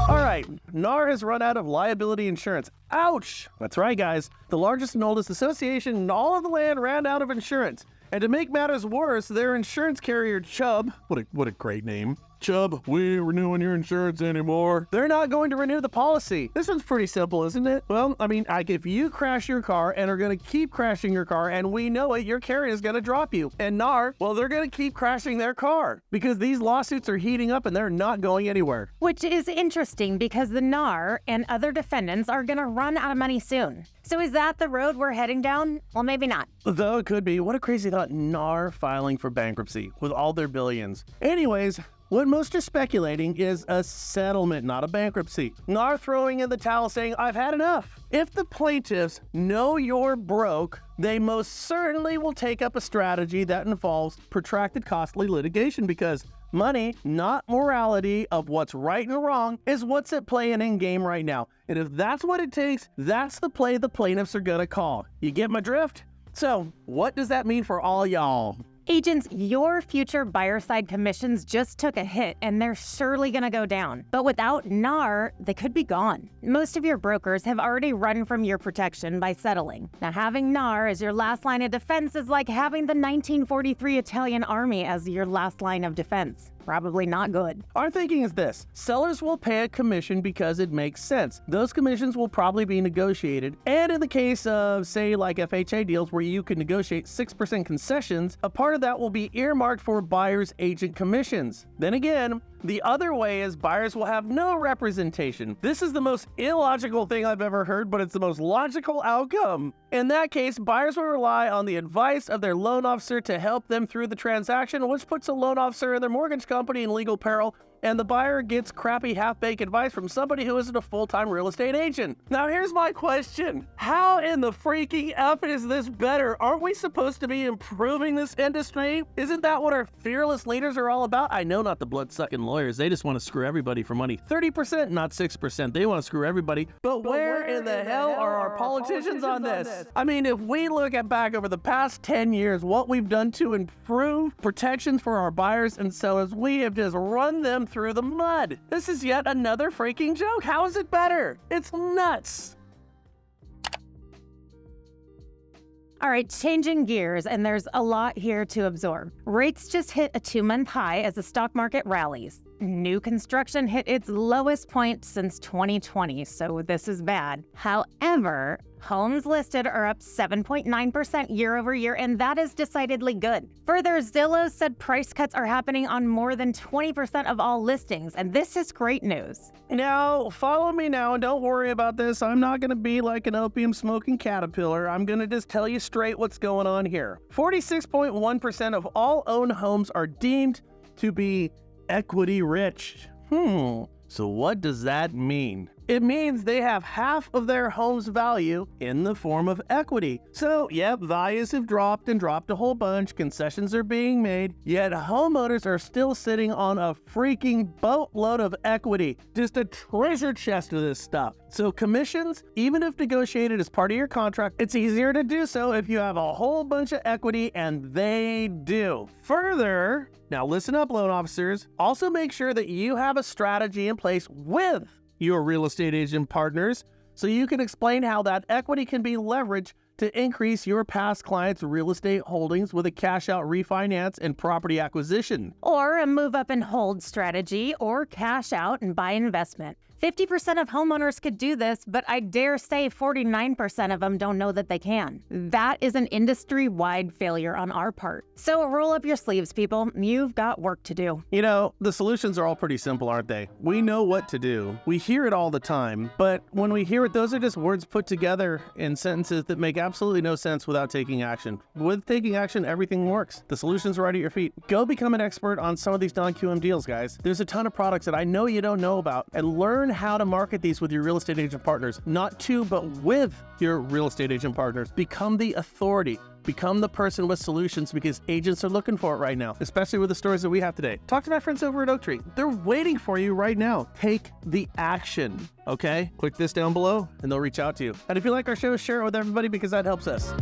Alright, NAR has run out of liability insurance. Ouch! That's right, guys. The largest and oldest association in all of the land ran out of insurance. And to make matters worse, their insurance carrier, Chubb, what a great name. Chubb, we ain't renewing your insurance anymore. They're not going to renew the policy. This one's pretty simple, isn't it? Well, I mean, if you crash your car and are going to keep crashing your car and we know it, your carrier is going to drop you. And NAR, well, they're going to keep crashing their car because these lawsuits are heating up and they're not going anywhere. Which is interesting because the NAR and other defendants are going to run out of money soon. So is that the road we're heading down? Well, maybe not. Though it could be. What a crazy thought, NAR filing for bankruptcy with all their billions. Anyways, what most are speculating is a settlement, not a bankruptcy. NAR throwing in the towel saying, I've had enough. If the plaintiffs know you're broke, they most certainly will take up a strategy that involves protracted costly litigation because money, not morality of what's right and wrong, is what's at play and in game right now. And if that's what it takes, that's the play the plaintiffs are gonna call. You get my drift? So, what does that mean for all y'all? Agents, your future buyer side commissions just took a hit and they're surely gonna go down. But without NAR, they could be gone. Most of your brokers have already run from your protection by settling. Now, having NAR as your last line of defense is like having the 1943 Italian army as your last line of defense. Probably not good. Our thinking is this: sellers will pay a commission because it makes sense. Those commissions will probably be negotiated. And in the case of, say, like FHA deals where you can negotiate 6% concessions, a part of that will be earmarked for buyers' agent commissions. Then again, the other way is buyers will have no representation. This is the most illogical thing I've ever heard, but it's the most logical outcome. In that case, buyers will rely on the advice of their loan officer to help them through the transaction, which puts a loan officer and their mortgage company in legal peril, and the buyer gets crappy half-baked advice from somebody who isn't a full-time real estate agent. Now here's my question. How in the freaking F is this better? Aren't we supposed to be improving this industry? Isn't that what our fearless leaders are all about? I know not the blood-sucking lawyers. They just want to screw everybody for money. 30%, not 6%. They want to screw everybody. But where in the hell are our politicians on this? I mean, if we look back over the past 10 years, what we've done to improve protections for our buyers and sellers, we have just run them through the mud. This is yet another freaking joke. How is it better? It's nuts. All right, changing gears, and there's a lot here to absorb. Rates just hit a 2-month high as the stock market rallies. New construction hit its lowest point since 2020, so this is bad. However, homes listed are up 7.9% year over year, and that is decidedly good. Further, Zillow said price cuts are happening on more than 20% of all listings, and this is great news. Now, follow me now, and don't worry about this. I'm not going to be like an opium-smoking caterpillar. I'm going to just tell you straight what's going on here. 46.1% of all owned homes are deemed to be equity rich. So what does that mean? It means they have half of their home's value in the form of equity. So, yep, values have dropped and dropped a whole bunch, concessions are being made, yet homeowners are still sitting on a freaking boatload of equity. Just a treasure chest of this stuff. So commissions, even if negotiated as part of your contract, it's easier to do so if you have a whole bunch of equity, and they do. Further, now listen up, loan officers, also make sure that you have a strategy in place with your real estate agent partners so you can explain how that equity can be leveraged to increase your past clients' real estate holdings with a cash out refinance and property acquisition. Or a move up and hold strategy, or cash out and buy investment. 50% of homeowners could do this, but I dare say 49% of them don't know that they can. That is an industry-wide failure on our part. So roll up your sleeves, people. You've got work to do. You know, the solutions are all pretty simple, aren't they? We know what to do. We hear it all the time, but when we hear it, those are just words put together in sentences that make absolutely no sense without taking action. With taking action, everything works. The solutions are right at your feet. Go become an expert on some of these non-QM deals, guys. There's a ton of products that I know you don't know about, and learn how to market these with your real estate agent partners. Not to, but with your real estate agent partners. Become the authority. Become the person with solutions, because agents are looking for it right now, especially with the stories that we have today. Talk to my friends over at Oaktree. They're waiting for you right now. Take the action, okay? Click this down below and they'll reach out to you. And if you like our show, share it with everybody because that helps us.